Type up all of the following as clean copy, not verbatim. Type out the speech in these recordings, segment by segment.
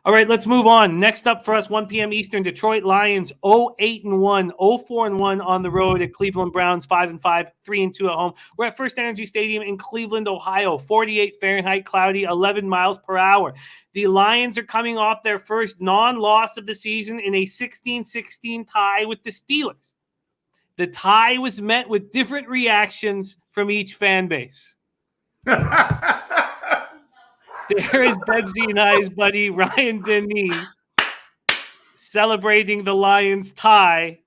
All right, let's move on. Next up for us, 1 p.m. Eastern, Detroit Lions 0-8-1, 0-4-1 on the road at Cleveland Browns 5-5, 3-2 at home. We're at First Energy Stadium in Cleveland, Ohio, 48 Fahrenheit, cloudy, 11 miles per hour. The Lions are coming off their first non-loss of the season in a 16-16 tie with the Steelers. The tie was met with different reactions from each fan base. There is Bebsie and I's buddy Ryan Denny celebrating the Lions tie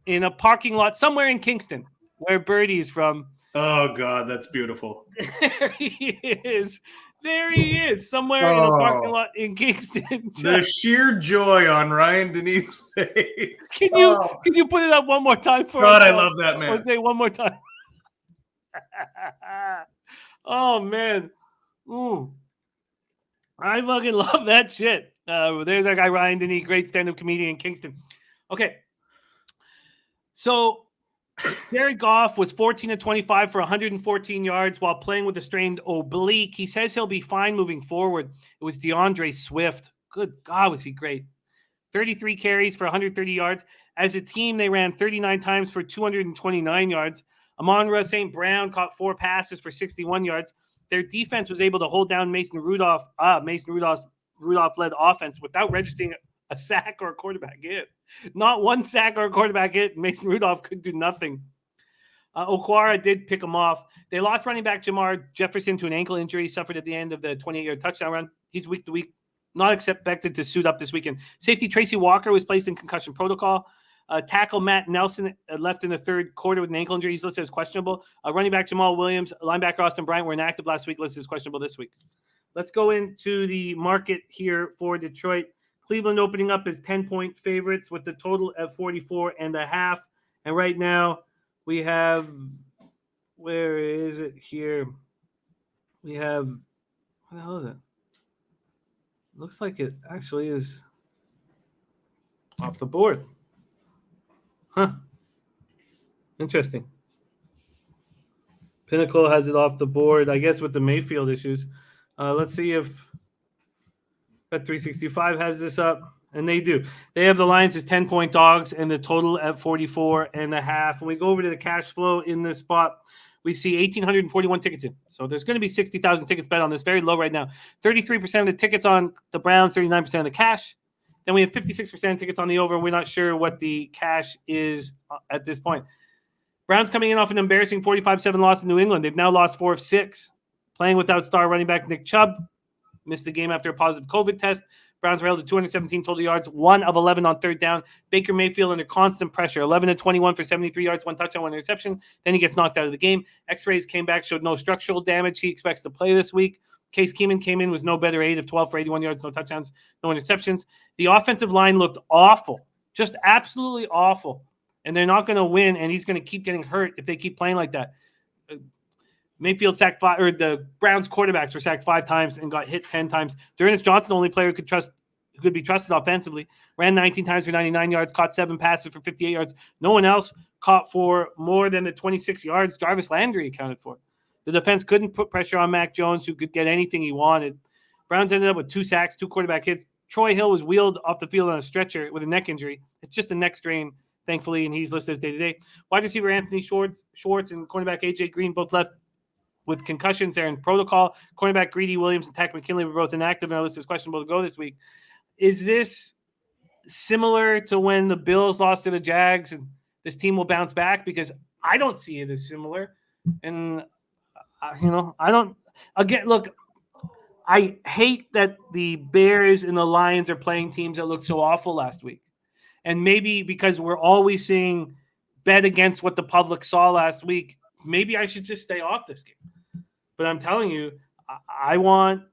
in a parking lot somewhere in Kingston, where Birdie's from. Oh, God, that's beautiful. There he is. There he is, somewhere in a parking lot in Kingston. The sheer joy on Ryan Denny's face. Can you put it up one more time for God, us? I love that man. Or say one more time. Oh, man. I fucking love that shit. There's our guy, Ryan Denny, great stand-up comedian in Kingston. Okay. So, Jared Goff was 14-25 for 114 yards while playing with a strained oblique. He says he'll be fine moving forward. It was DeAndre Swift. Good God, was he great. 33 carries for 130 yards. As a team, they ran 39 times for 229 yards. Amon-Ra St. Brown caught 4 passes for 61 yards. Their defense was able to hold down Mason Rudolph's led offense without registering a sack or a quarterback hit. Not one sack or a quarterback hit. Mason Rudolph could do nothing. Okwara did pick him off. They lost running back Jamar Jefferson to an ankle injury suffered at the end of the 28-yard touchdown run. He's week to week, not expected to suit up this weekend. Safety Tracy Walker was placed in concussion protocol. Tackle Matt Nelson left in the third quarter with an ankle injury. He's listed as questionable. Running back Jamal Williams, linebacker Austin Bryant were inactive last week, listed as questionable this week. Let's go into the market here for Detroit. Cleveland opening up as 10-point favorites with the total at 44.5. And right now we have, where is it here? We have, what the hell is it? Looks like it actually is off the board. Huh. Interesting. Pinnacle has it off the board, I guess, with the Mayfield issues. Let's see if Bet365 has this up. And they do. They have the Lions as 10-point dogs and the total at 44.5. When we go over to the cash flow in this spot, we see 1,841 tickets in. So there's going to be 60,000 tickets bet on this. Very low right now. 33% of the tickets on the Browns, 39% of the cash. Then we have 56% tickets on the over. We're not sure what the cash is at this point. Browns coming in off an embarrassing 45-7 loss in New England. They've now lost 4 of 6. Playing without star running back Nick Chubb. Missed the game after a positive COVID test. Browns were held to 217 total yards, 1 of 11 on third down. Baker Mayfield under constant pressure, 11-21 for 73 yards, 1 touchdown, 1 interception. Then he gets knocked out of the game. X-rays came back, showed no structural damage. He expects to play this week. Case Keenum came in, was no better, 8 of 12 for 81 yards, no touchdowns, no interceptions. The offensive line looked awful, just absolutely awful. And they're not going to win, and he's going to keep getting hurt if they keep playing like that. Mayfield sacked 5, or the Browns quarterbacks were sacked 5 times and got hit 10 times. D'Ernest Johnson, the only player who could be trusted offensively, ran 19 times for 99 yards, caught 7 passes for 58 yards. No one else caught for more than the 26 yards Jarvis Landry accounted for. The defense couldn't put pressure on Mac Jones, who could get anything he wanted. Browns ended up with 2 sacks, 2 quarterback hits. Troy Hill was wheeled off the field on a stretcher with a neck injury. It's just a neck strain, thankfully, and he's listed as day-to-day. Wide receiver Anthony Schwartz and cornerback A.J. Green both left with concussions. They're in protocol. Cornerback Greedy Williams and Tack McKinley were both inactive and are listed as questionable to go this week. Is this similar to when the Bills lost to the Jags and this team will bounce back? Because I don't see it as similar. And, I don't – again, look, I hate that the Bears and the Lions are playing teams that looked so awful last week. And maybe because we're always seeing bet against what the public saw last week, maybe I should just stay off this game. But I'm telling you, I want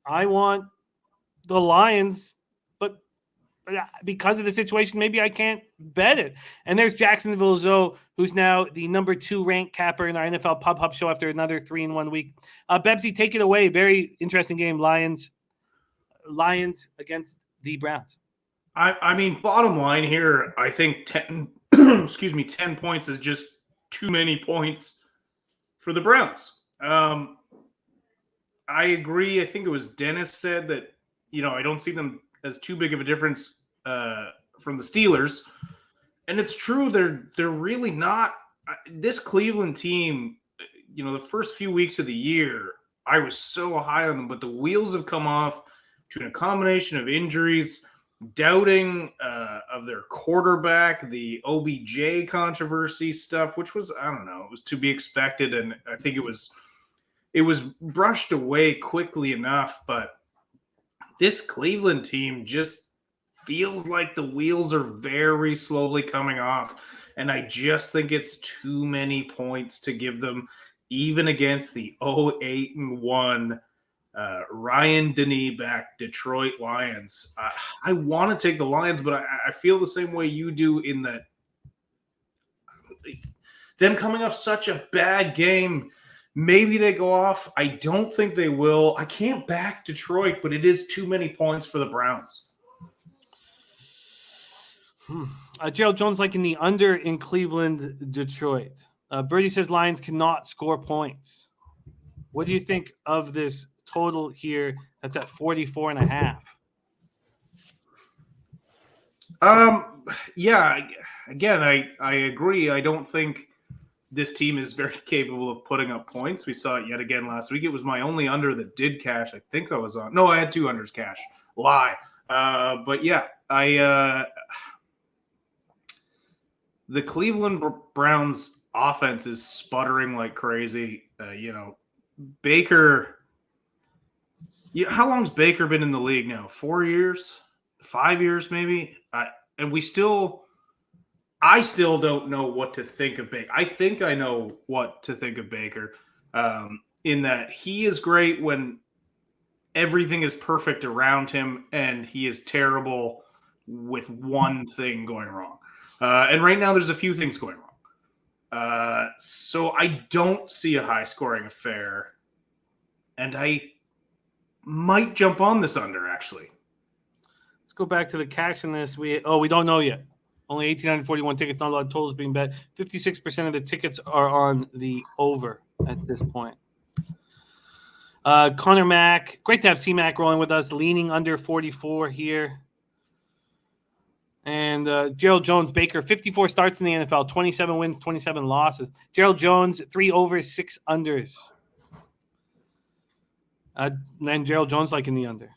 the Lions, but because of the situation, maybe I can't bet it. And there's Jacksonville Zoe, who's now the number 2 ranked capper in our NFL Pub Hub show after another 3-1 week. Bebsie, take it away. Very interesting game. Lions against the Browns. I mean, bottom line here, I think 10 points is just too many points for the Browns. I agree. I think it was Dennis said that, I don't see them as too big of a difference from the Steelers. And it's true, they're really not. This Cleveland team, the first few weeks of the year, I was so high on them, but the wheels have come off to a combination of injuries, doubting of their quarterback, the OBJ controversy stuff, which was, I don't know, it was to be expected, and I think it was brushed away quickly enough. But this Cleveland team just feels like the wheels are very slowly coming off, and I just think it's too many points to give them, even against the 0-8-1 Ryan Denny-backed Detroit Lions. I want to take the Lions, but I feel the same way you do, in that them coming off such a bad game, maybe they go off. I don't think they will. I can't back Detroit, but it is too many points for the Browns. Gerald Jones liking the under in Cleveland, Detroit. Birdie says Lions cannot score points. What do you think of this total here that's at 44.5? Yeah, again, I agree. I don't think this team is very capable of putting up points. We saw it yet again last week. It was my only under that did cash. I think I was on. No, I had 2 unders cash. Lie. But yeah, the Cleveland Browns offense is sputtering like crazy. Baker. Yeah, how long's Baker been in the league now? 4 years? 5 years, maybe? And I still don't know what to think of Baker. I think I know what to think of Baker, in that he is great when everything is perfect around him, and he is terrible with one thing going wrong. And right now there's a few things going wrong. So I don't see a high-scoring affair, and I might jump on this under, actually. Let's go back to the cash in this. We don't know yet. Only 1,841 tickets, not a lot of totals being bet. 56% of the tickets are on the over at this point. Connor Mack, great to have C-Mac rolling with us, leaning under 44 here. And Gerald Jones, Baker, 54 starts in the NFL, 27 wins, 27 losses. Gerald Jones, 3 overs, 6 unders. And Gerald Jones liking the under.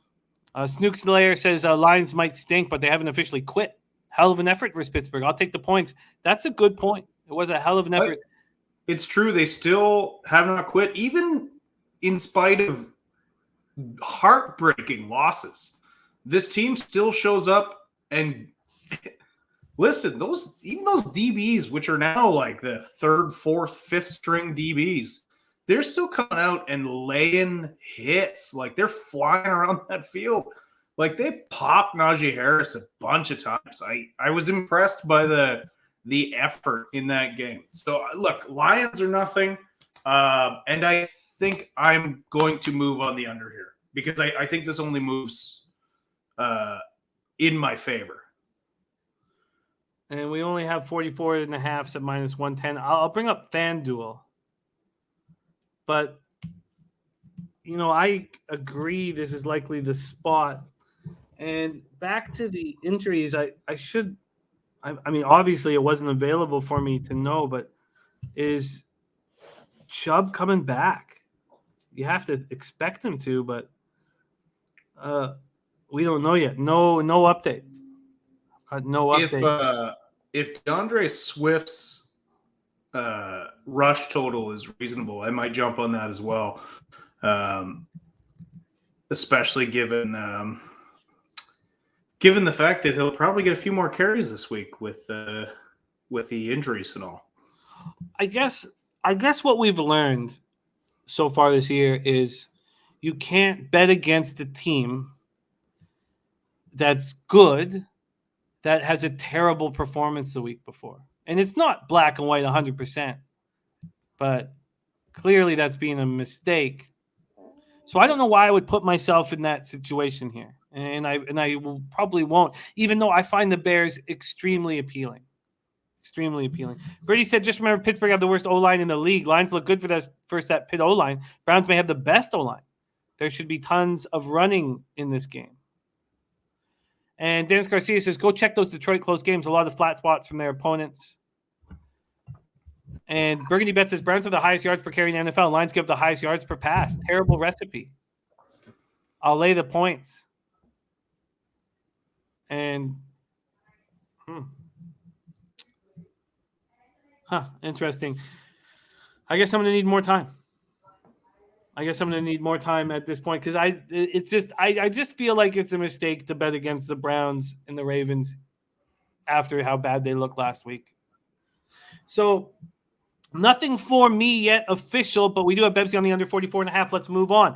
Snook Slayer says Lions might stink, but they haven't officially quit. Hell of an effort versus Pittsburgh. I'll take the points. That's a good point. It was a hell of an effort. It's true. They still have not quit, even in spite of heartbreaking losses. This team still shows up, and listen, those DBs, which are now like the 3rd, 4th, 5th string DBs, they're still coming out and laying hits. Like, they're flying around that field. Like, they popped Najee Harris a bunch of times. I was impressed by the effort in that game. So, look, Lions are nothing. And I think I'm going to move on the under here, because I think this only moves in my favor. And we only have 44.5 at -110. I'll bring up FanDuel. But, I agree this is likely the spot. And back to the injuries, I mean, obviously it wasn't available for me to know, but is Chubb coming back? You have to expect him to, but we don't know yet. No update. No update. If DeAndre Swift's rush total is reasonable, I might jump on that as well. Especially given the fact that he'll probably get a few more carries this week with the injuries and all. I guess what we've learned so far this year is you can't bet against a team that's good that has a terrible performance the week before. And it's not black and white 100%, but clearly that's being a mistake. So I don't know why I would put myself in that situation here. And I will probably won't, even though I find the Bears extremely appealing. Extremely appealing. Brady said, just remember, Pittsburgh have the worst O-line in the league. Lions look good for that Pitt O-line. Browns may have the best O-line. There should be tons of running in this game. And Dennis Garcia says, go check those Detroit close games. A lot of flat spots from their opponents. And Burgundy Bet says, Browns have the highest yards per carry in the NFL. Lions give the highest yards per pass. Terrible recipe. I'll lay the points. And, interesting. I guess I'm going to need more time. at this point because I just feel like it's a mistake to bet against the Browns and the Ravens after how bad they looked last week. So nothing for me yet official, but we do have Bebsie on the under 44.5. Let's move on.